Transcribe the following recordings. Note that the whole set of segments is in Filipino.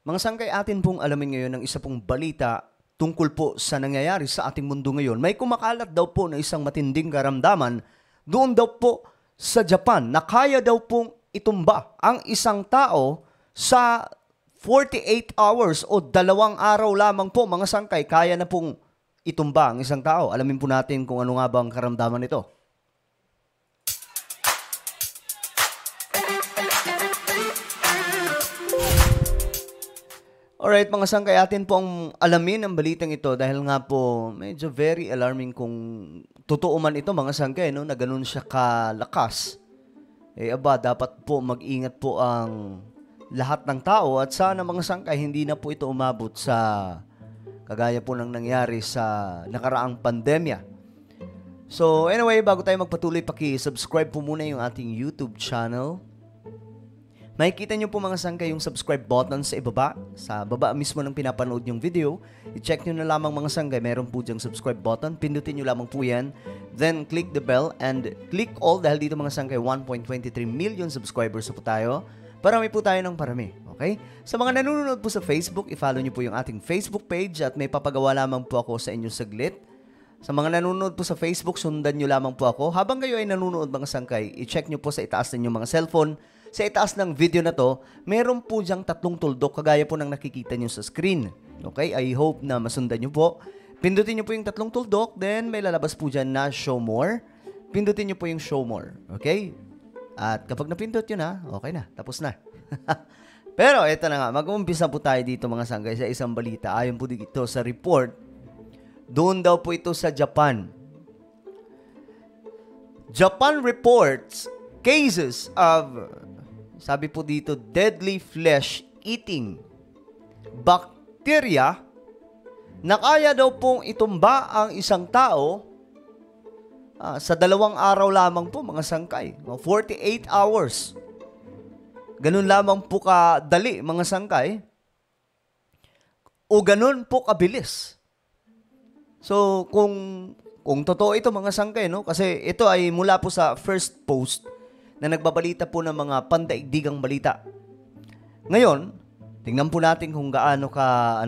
Mga sangkay, atin pong alamin ngayon ng isa pong balita tungkol po sa nangyayari sa ating mundo ngayon. May kumakalat daw po na isang matinding karamdaman doon daw po sa Japan na kaya daw pong itumba ang isang tao sa 48 hours o 2 araw lamang po, mga sangkay, kaya na pong itumba ang isang tao. Alamin po natin kung ano nga ba ang karamdaman nito. Alright, mga sangkay, atin po ang alamin ang balitang ito dahil nga po medyo very alarming kung totoo man ito, mga sangkay, no, na ganun siya kalakas. Dapat po mag-ingat po ang lahat ng tao at sana, mga sangkay, hindi na po ito umabot sa kagaya po ng nangyari sa nakaraang pandemya. So anyway, bago tayo magpatuloy, paki-subscribe po muna yung ating YouTube channel. Makikita nyo po, mga sangkay, yung subscribe button sa ibaba. Sa baba mismo ng pinapanood yung video. I-check nyo na lamang, mga sangkay. Meron po dyang subscribe button. Pindutin nyo lamang po yan. Then click the bell and click all dahil dito, mga sangkay, 1.23 million subscribers po tayo. Parami po tayo ng parami. Okay? Sa mga nanonood po sa Facebook, i-follow nyo po yung ating Facebook page at may papagawa lamang po ako sa inyong saglit. Sa mga nanonood po sa Facebook, sundan nyo lamang po ako. Habang kayo ay nanonood, mga sangkay, i-check nyo po sa itaas ng mga cellphone. Sa itaas ng video na to, meron po diyang 3 tuldok kagaya po ng nakikita nyo sa screen. Okay? I hope na masundan nyo po. Pindutin nyo po yung 3 tuldok, then may lalabas po dyan na show more. Pindutin nyo po yung show more. Okay? At kapag napindot yun na, okay na. Tapos na. Pero ito na nga, mag-umpisa po tayo dito, mga sangkay, sa isang balita. Ayon po dito sa report, doon daw po ito sa Japan. Japan reports cases of, sabi po dito, deadly flesh-eating bacteria na kaya daw pong itumba ang isang tao sa 2 araw lamang po, mga sangkay. 48 hours. Ganun lamang po kadali, mga sangkay. O ganun po kabilis. So, kung totoo ito, mga sangkay, no? Kasi ito ay mula po sa first post na nagbabalita po ng mga pandaigdigang balita. Ngayon, tingnan po natin kung gaano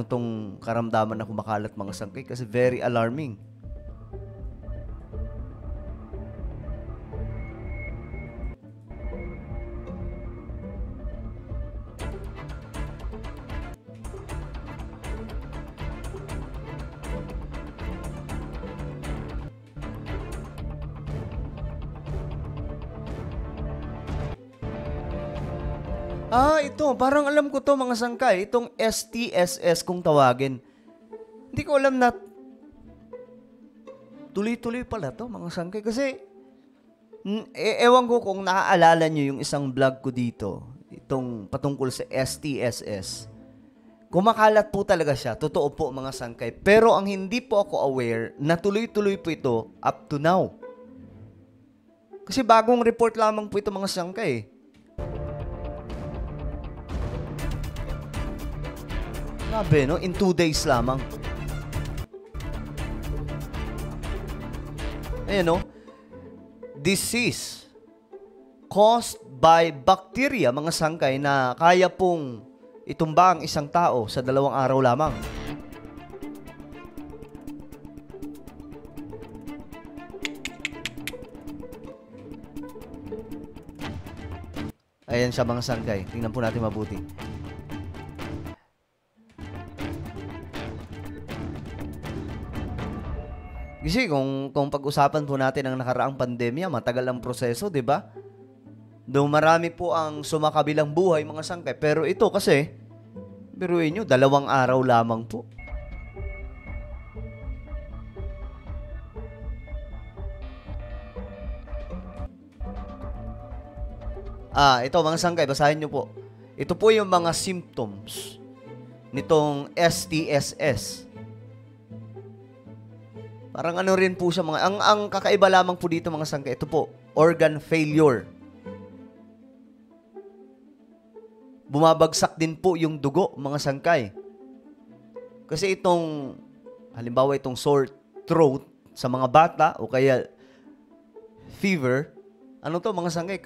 tong karamdaman na kumakalat, mga sangkay, kasi very alarming. Ito, parang alam ko to, mga sangkay. Itong STSS kung tawagin. Hindi ko alam na tuloy-tuloy pala to, mga sangkay. Kasi, ewan ko kung naaalala nyo yung isang vlog ko dito. Itong patungkol sa STSS. Kumakalat po talaga siya. Totoo po, mga sangkay. Pero ang hindi po ako aware na tuloy-tuloy po ito up to now. Kasi bagong report lamang po ito, mga sangkay. Grabe, no? In 2 days lamang. Ayan, no? Disease caused by bacteria, mga sangkay, na kaya pong itumba ang isang tao sa 2 araw lamang. Ayan siya, mga sangkay. Tingnan po natin mabuti. Kasi kung pag-usapan po natin ang nakaraang pandemya, matagal ang proseso, di ba? Though marami po ang sumakabilang buhay, mga sangkay. Pero ito kasi, biruin nyo, 2 araw lamang po. Ito, mga sangkay, basahin nyo po. Ito po yung mga symptoms nitong STSS. Parang ano rin po siya, mga ang kakaiba lamang po dito, mga sangkay, ito po, organ failure. Bumabagsak din po yung dugo, mga sangkay. Kasi itong, halimbawa itong sore throat sa mga bata o kaya fever, ano to, mga sangkay,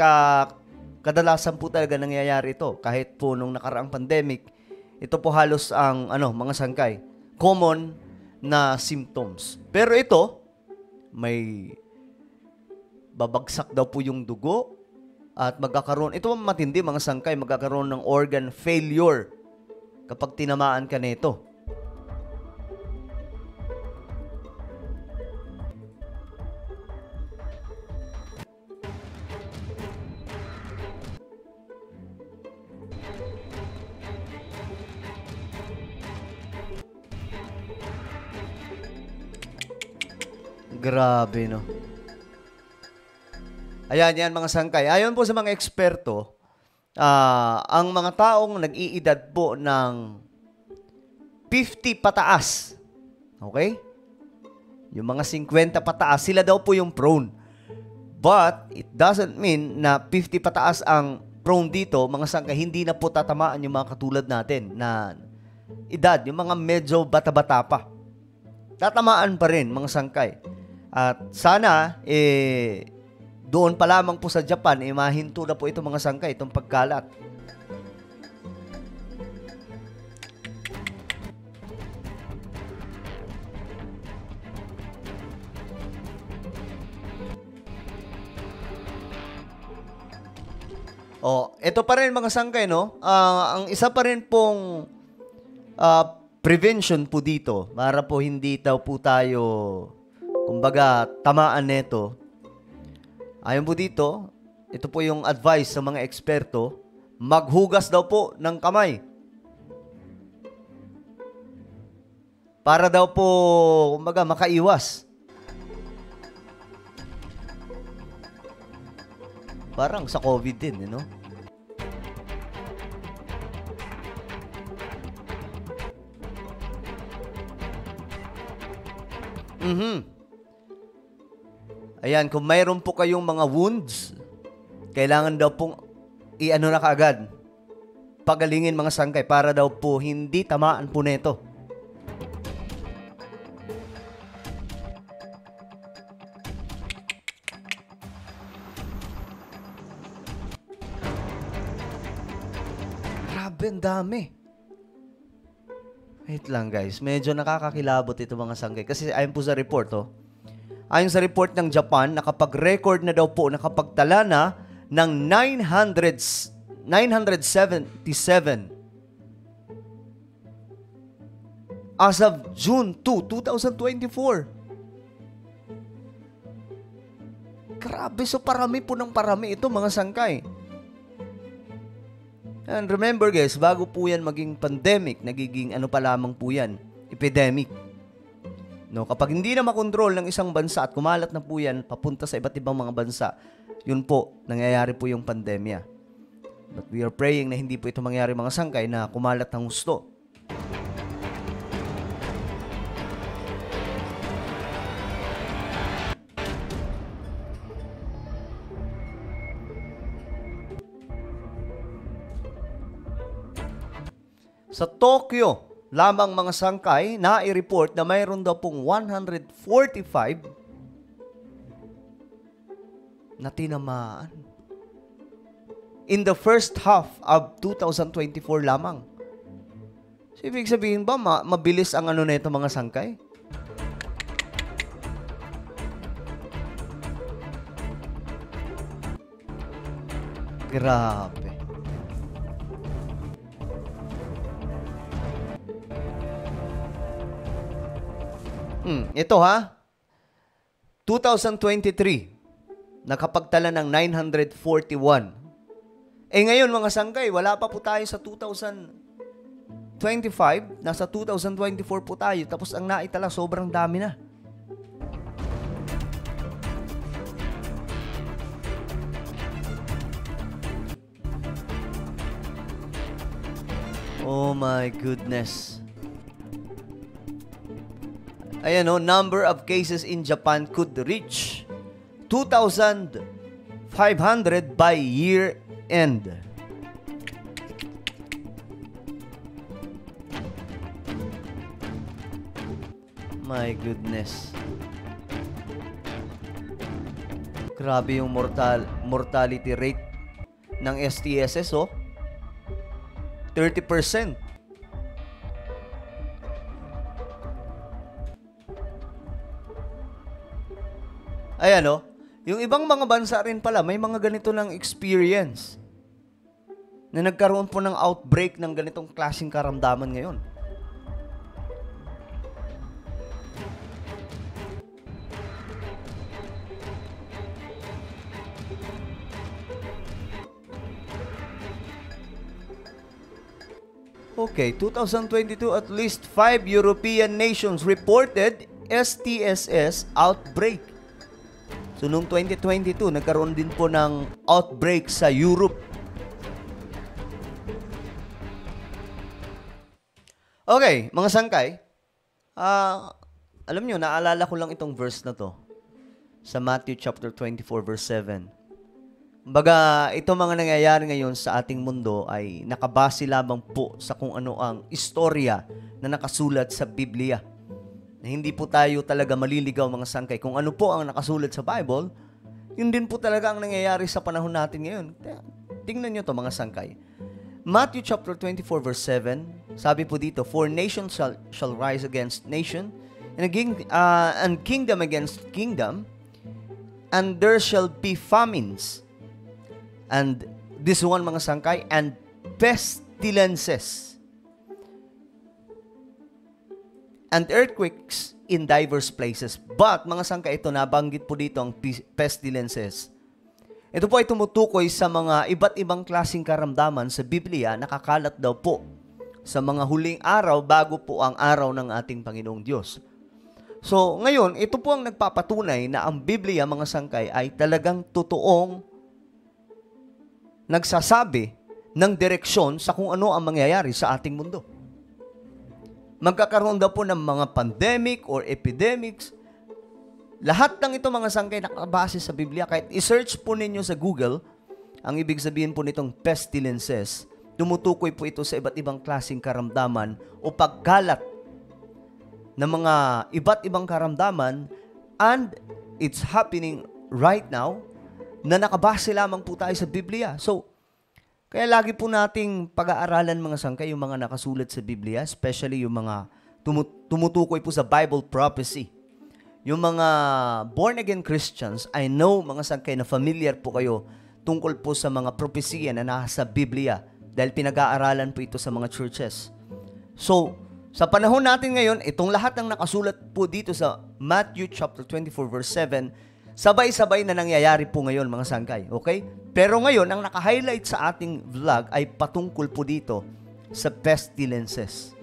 kadalasan po talaga nangyayari ito. Kahit po nung nakaraang pandemic, Ito po halos ang mga sangkay. Common na symptoms. Pero ito, may babagsak daw po yung dugo at magkakaroon, ito matindi mga sangkay, magkakaroon ng organ failure kapag tinamaan ka nito. Grabe, no? Ayan, yan mga sangkay. Ayon po sa mga eksperto, ang mga taong nag-iedad po ng 50 pataas, okay? Yung mga 50 pataas, sila daw po yung prone. But, it doesn't mean na 50 pataas ang prone dito, mga sangkay, hindi na po tatamaan yung mga katulad natin na edad, yung mga medyo bata-bata pa. Tatamaan pa rin, mga sangkay. At sana, doon pa lamang po sa Japan, mahinto na po itong mga sangkay, itong pagkalat. Ito pa rin mga sangkay, no? Ang isa pa rin pong prevention po dito, para po hindi daw po tayo, kumbaga, tamaan nito. Ayon po dito, ito po yung advice sa mga eksperto, maghugas daw po ng kamay. Para daw po, kumbaga, makaiwas. Parang sa COVID din, you know? Ayan, kung mayroon po kayong mga wounds, kailangan daw pong i-ano na kaagad. Pagalingin mga sangkay para daw po hindi tamaan po neto. Grabe, ang dami. Wait lang guys, medyo nakakakilabot ito mga sangkay. Kasi ayon po sa report, ayon sa report ng Japan, nakapag-record na daw po, nakapagtala na ng 977 as of June 2, 2024. Grabe, so parami po ng parami ito mga sangkay. And remember guys, bago po yan maging pandemic, nagiging ano pa lamang po yan, epidemic. No, kapag hindi na makontrol ng isang bansa at kumalat na po yan papunta sa iba't ibang mga bansa, yun po, nangyayari po yung pandemya. But we are praying na hindi po ito mangyari mga sangkay na kumalat ng husto. Sa Tokyo, lamang mga sangkay, na-report na mayroon daw pong 145 na tinamaan. In the first half of 2024 lamang. So, ibig sabihin ba, mabilis ang ano nito mga sangkay? Grabe. Ito 2023, nakapagtala ng 941. Ngayon mga sangkay, wala pa po tayo sa 2025, nasa 2024 po tayo, tapos ang naitala sobrang dami na. Oh my goodness. Ayan number of cases in Japan could reach 2,500 by year end. My goodness. Grabe yung mortality rate ng STSS 30%. Ayan o, yung ibang mga bansa rin pala, may mga ganito ng experience na nagkaroon po ng outbreak ng ganitong klaseng karamdaman ngayon. Okay, 2022, at least 5 European nations reported STSS outbreak. So, noong 2022, nagkaroon din po ng outbreak sa Europe. Okay, mga sangkay, alam nyo, naalala ko lang itong verse na to sa Matthew chapter 24, verse 7. Baga, ito mga nangyayari ngayon sa ating mundo ay nakabase lamang po sa kung ano ang istorya na nakasulat sa Biblia. Na hindi po tayo talaga maliligaw mga sangkay. Kung ano po ang nakasulat sa Bible, yun din po talaga ang nangyayari sa panahon natin ngayon. Tingnan nyo to mga sangkay. Matthew chapter 24 verse 7, sabi po dito, "For nation shall rise against nation, and kingdom against kingdom, and there shall be famines." And this one mga sangkay, "and pestilences, and earthquakes in diverse places." But mga sangkay, ito nabanggit po dito ang pestilences. Ito po ay tumutukoy sa mga iba't ibang klaseng karamdaman sa Biblia, nakakalat daw po sa mga huling araw bago po ang araw ng ating Panginoong Diyos. So, ngayon, ito po ang nagpapatunay na ang Biblia, mga sangkay, ay talagang totoong nagsasabi ng direksyon sa kung ano ang mangyayari sa ating mundo. Magkakaroon daw po ng mga pandemic or epidemics. Lahat ng ito mga sangkay nakabase sa Biblia. Kahit i-search po ninyo sa Google, ang ibig sabihin po nitong pestilences, tumutukoy po ito sa iba't ibang klaseng karamdaman o pagkalat ng mga iba't ibang karamdaman, and it's happening right now na nakabase lamang po tayo sa Biblia. So, kaya lagi po nating pag-aaralan mga sangkay yung mga nakasulat sa Biblia, especially yung mga tumutukoy po sa Bible prophecy. Yung mga born-again Christians, I know mga sangkay na familiar po kayo tungkol po sa mga propesya na nasa Biblia dahil pinag-aaralan po ito sa mga churches. So, sa panahon natin ngayon, itong lahat ng nakasulat po dito sa Matthew chapter 24 verse 7, sabay-sabay na nangyayari po ngayon mga sangkay. Okay? Pero ngayon, ang naka-highlight sa ating vlog ay patungkol po dito sa pestilences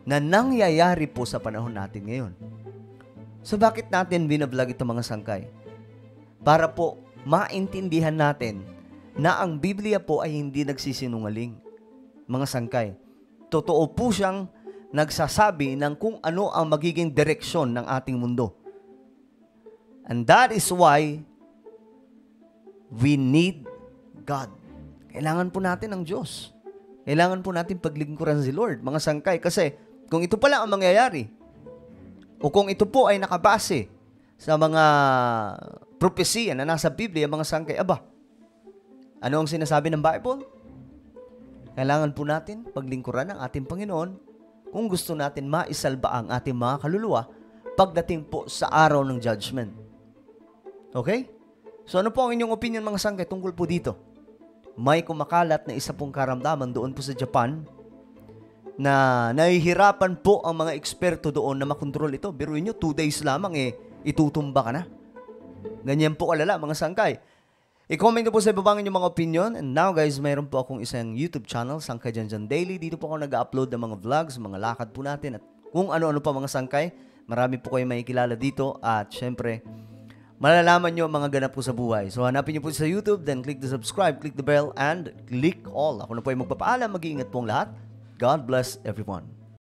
na nangyayari po sa panahon natin ngayon. So bakit natin binablog ito mga sangkay? Para po maintindihan natin na ang Biblia po ay hindi nagsisinungaling. Mga sangkay, totoo po siyang nagsasabi ng kung ano ang magiging direksyon ng ating mundo. And that is why we need God. Kailangan po natin ang Diyos. Kailangan po natin paglingkuran si Lord, mga sangkay. Kasi kung ito pala ang mangyayari, o kung ito po ay nakabase sa mga propesya na nasa Biblia, mga sangkay, aba, ano ang sinasabi ng Bible? Kailangan po natin paglingkuran ang ating Panginoon kung gusto natin maisalba ang ating mga kaluluwa pagdating po sa araw ng judgment. Okay? So ano po ang inyong opinion mga sangkay tungkol po dito? May kumakalat na isa pong karamdaman doon po sa Japan na nahihirapan po ang mga eksperto doon na makontrol ito. Biruin nyo, 2 days lamang itutumba ka na. Ganyan po kalala mga sangkay. I-comment nyo po sa ibabang inyong mga opinion. And now guys, mayroon po akong isang YouTube channel, Sangkay Janjan Daily. Dito po ako nag-upload ng mga vlogs, mga lakad po natin at kung ano-ano pa mga sangkay. Marami po kayo makikilala dito at syempre, malalaman nyo ang mga ganap po sa buhay. So, hanapin nyo po sa YouTube, then click the subscribe, click the bell, and click all. Ako na po ay magpapaalam. Mag-iingat po ang lahat. God bless everyone.